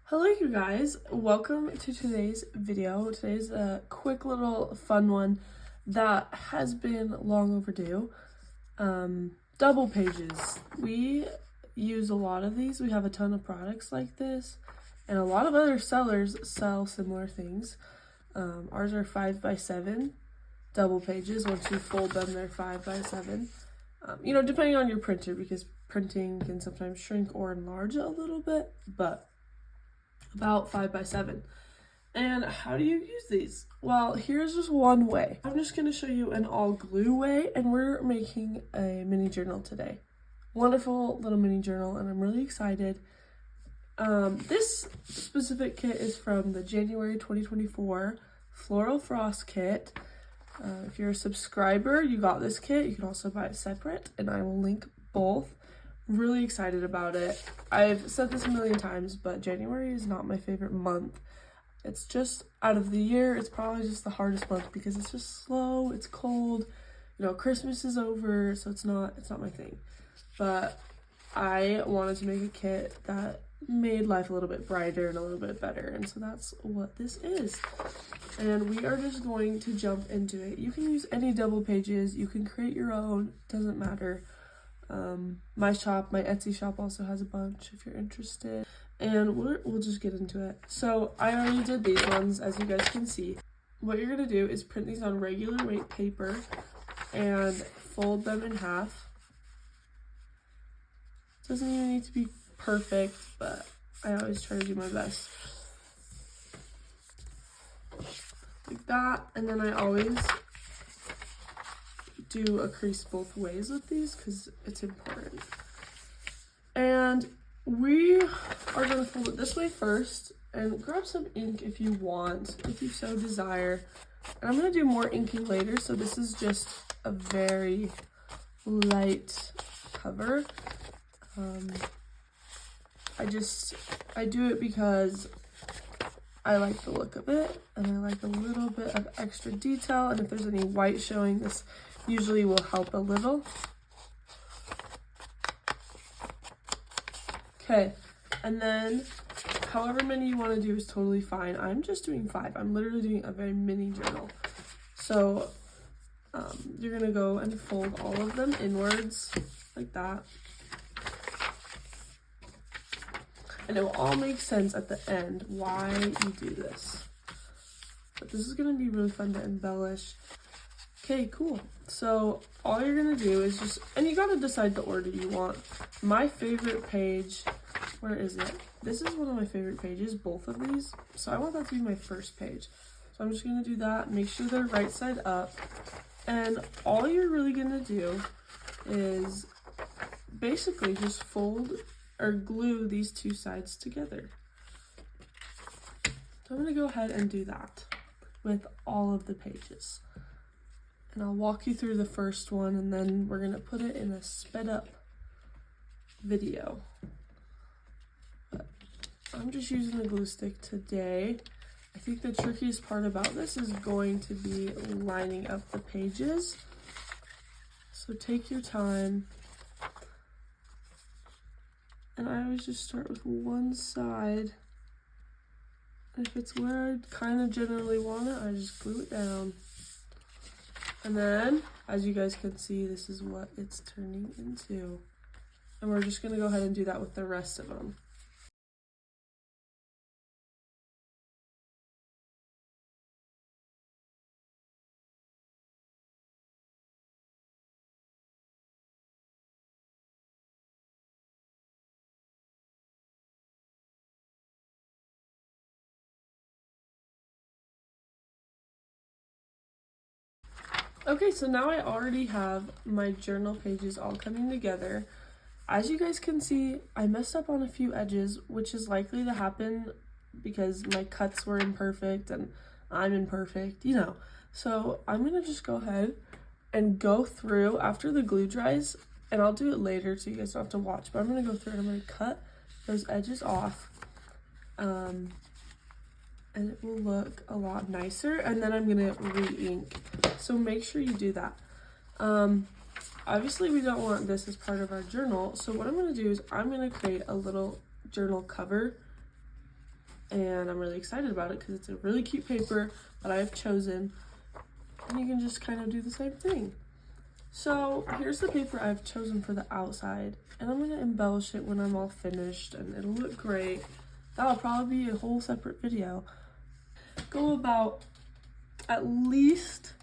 Hello you guys, welcome to today's video. Today's a quick little fun one that has been long overdue. Double pages. We use a lot of these. We have a ton of products like this and a lot of other sellers sell similar things. Ours are 5x7 double pages. Once you fold them, they're 5x7. Depending on your printer, because printing can sometimes shrink or enlarge a little bit, but about 5x7. And how do you use these? Well, here's just one way. I'm just going to show you an all glue way, and we're making a mini journal today. Wonderful little mini journal, and I'm really excited. This specific kit is from the January 2024 Floral Frost kit. If you're a subscriber, you got this kit. You can also buy it separate, and I will link both. Really excited about it. I've said this a million times, but January is not my favorite month. It's just, out of the year, it's probably just the hardest month because it's just slow, it's cold, Christmas is over, so it's not my thing. But I wanted to make a kit that made life a little bit brighter and a little bit better, and so that's what this is. And we are just going to jump into it. You can use any double pages, you can create your own, doesn't matter. My Etsy shop also has a bunch if you're interested, and we'll just get into it. So I already did these ones, as you guys can see. What you're gonna do is print these on regular weight paper and fold them in half. Doesn't even need to be perfect, but I always try to do my best. Like that, and then I always do a crease both ways with these because it's important. And we are going to fold it this way first, and grab some ink if you want, if you so desire. And I'm going to do more inking later, so this is just a very light cover. I do it because I like the look of it, and I like a little bit of extra detail, and if there's any white showing, this usually will help a little. Okay, and then however many you want to do is totally fine. I'm just doing 5. I'm literally doing a very mini journal. So you're gonna go and fold all of them inwards like that. And it will all make sense at the end why you do this. But this is gonna be really fun to embellish. Okay, cool. So all you're gonna do is just, and you gotta decide the order you want. My favorite page, where is it? This is one of my favorite pages, both of these. So I want that to be my first page. So I'm just gonna do that, make sure they're right side up. And all you're really gonna do is basically just fold or glue these two sides together. So I'm gonna go ahead and do that with all of the pages. And I'll walk you through the first one, and then we're gonna put it in a sped up video. But I'm just using the glue stick today. I think the trickiest part about this is going to be lining up the pages. So take your time. And I always just start with one side. And if it's where I kind of generally want it, I just glue it down. And then, as you guys can see, this is what it's turning into. And we're just going to go ahead and do that with the rest of them. Okay, so now I already have my journal pages all coming together. As you guys can see, I messed up on a few edges, which is likely to happen because my cuts were imperfect and I'm imperfect, So I'm gonna just go ahead and go through after the glue dries, and I'll do it later so you guys don't have to watch, but I'm gonna go through and I'm gonna cut those edges off. And it will look a lot nicer, and then I'm gonna re-ink. So make sure you do that. Obviously we don't want this as part of our journal, so what I'm gonna do is I'm gonna create a little journal cover and I'm really excited about it because it's a really cute paper that I've chosen, and you can just kind of do the same thing. So here's the paper I've chosen for the outside, and I'm going to embellish it when I'm all finished, and it'll look great. That'll probably be a whole separate video. Go about at least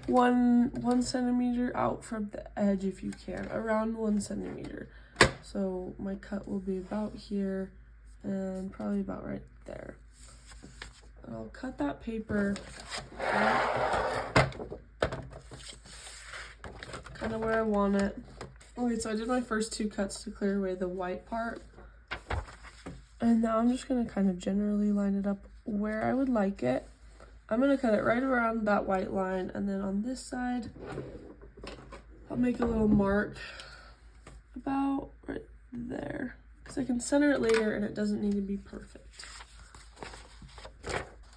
1 centimeter out from the edge if you can, around 1 centimeter. So my cut will be about here and probably about right there. I'll cut that paper kind of where I want it. Okay, so I did my first 2 cuts to clear away the white part. And now I'm just going to kind of generally line it up where I would like it. I'm going to cut it right around that white line, and then on this side, I'll make a little mark about right there, because I can center it later and it doesn't need to be perfect.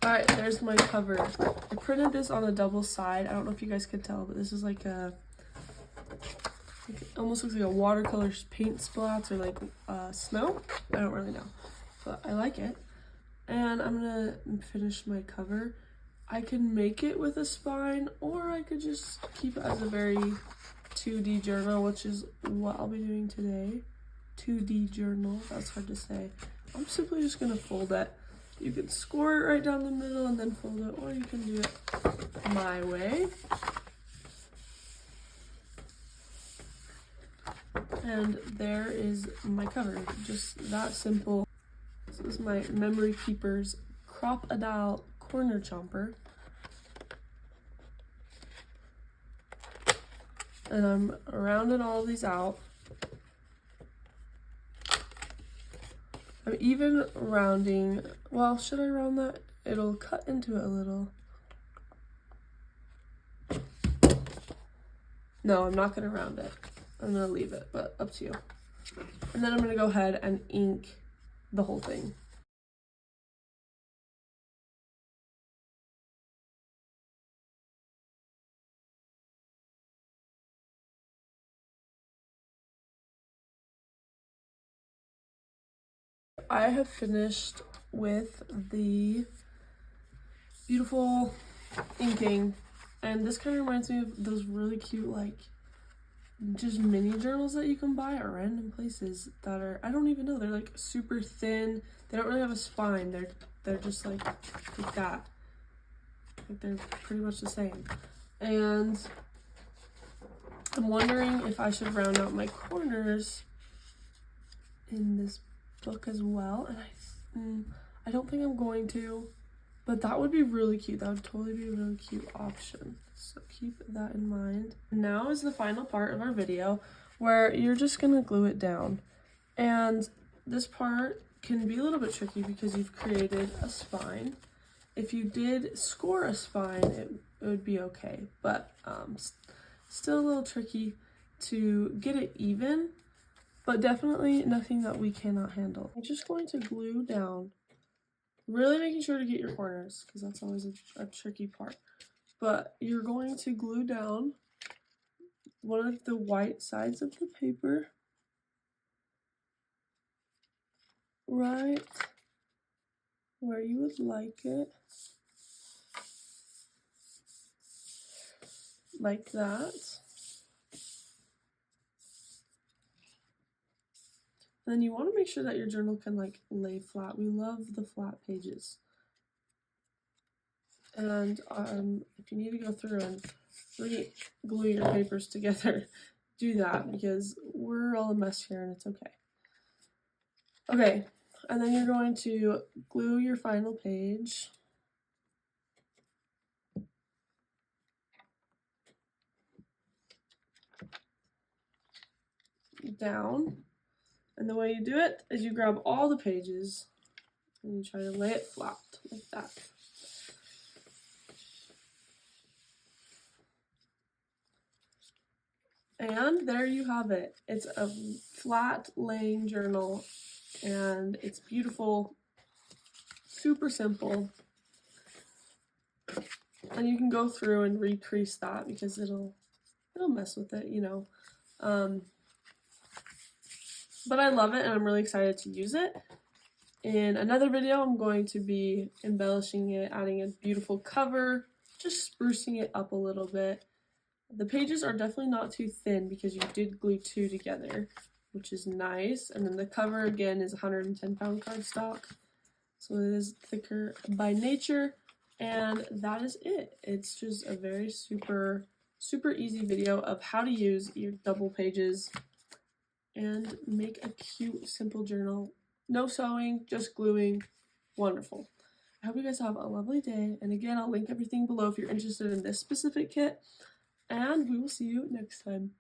Alright, there's my cover. I printed this on a double side. I don't know if you guys could tell, but this is like a, it almost looks like a watercolor paint splats or like snow. I don't really know, but I like it. And I'm gonna finish my cover. I can make it with a spine, or I could just keep it as a very 2D journal, which is what I'll be doing today. 2D journal, that's hard to say. I'm simply just gonna fold it. You can score it right down the middle and then fold it, or you can do it my way. And there is my cover, just that simple. This is my Memory Keepers Crop-o-Dile corner chomper. And I'm rounding all these out. I'm even rounding, well, should I round that? It'll cut into it a little. No, I'm not gonna round it. I'm gonna leave it, but up to you. And then I'm gonna go ahead and ink the whole thing. I have finished with the beautiful inking, and this kind of reminds me of those really cute, like, just mini journals that you can buy at random places that are, I don't even know, they're like super thin. They don't really have a spine. They're just like that. Like they're pretty much the same. And I'm wondering if I should round out my corners in this book as well, and I don't think I'm going to, but that would be really cute. That would totally be a really cute option, so keep that in mind. Now is the final part of our video where you're just gonna glue it down, and this part can be a little bit tricky because you've created a spine. If you did score a spine, it would be okay, but still a little tricky to get it even, but definitely nothing that we cannot handle. I'm just going to glue down, really making sure to get your corners, because that's always a tricky part. But you're going to glue down one of the white sides of the paper right where you would like it, like that. And then you want to make sure that your journal can like lay flat. We love the flat pages. And if you need to go through and really glue your papers together, do that, because we're all a mess here and it's okay. Okay, and then you're going to glue your final page down. And the way you do it is you grab all the pages and you try to lay it flat like that. And there you have it. It's a flat laying journal and it's beautiful, super simple. And you can go through and recrease that because it'll mess with it, you know. But I love it and I'm really excited to use it. In another video, I'm going to be embellishing it, adding a beautiful cover, just sprucing it up a little bit. The pages are definitely not too thin because you did glue 2 together, which is nice. And then the cover again is 110-pound cardstock, so it is thicker by nature. And that is it. It's just a very super easy video of how to use your double pages and make a cute, simple journal. No sewing, just gluing. Wonderful. I hope you guys have a lovely day. And again, I'll link everything below if you're interested in this specific kit. And we will see you next time.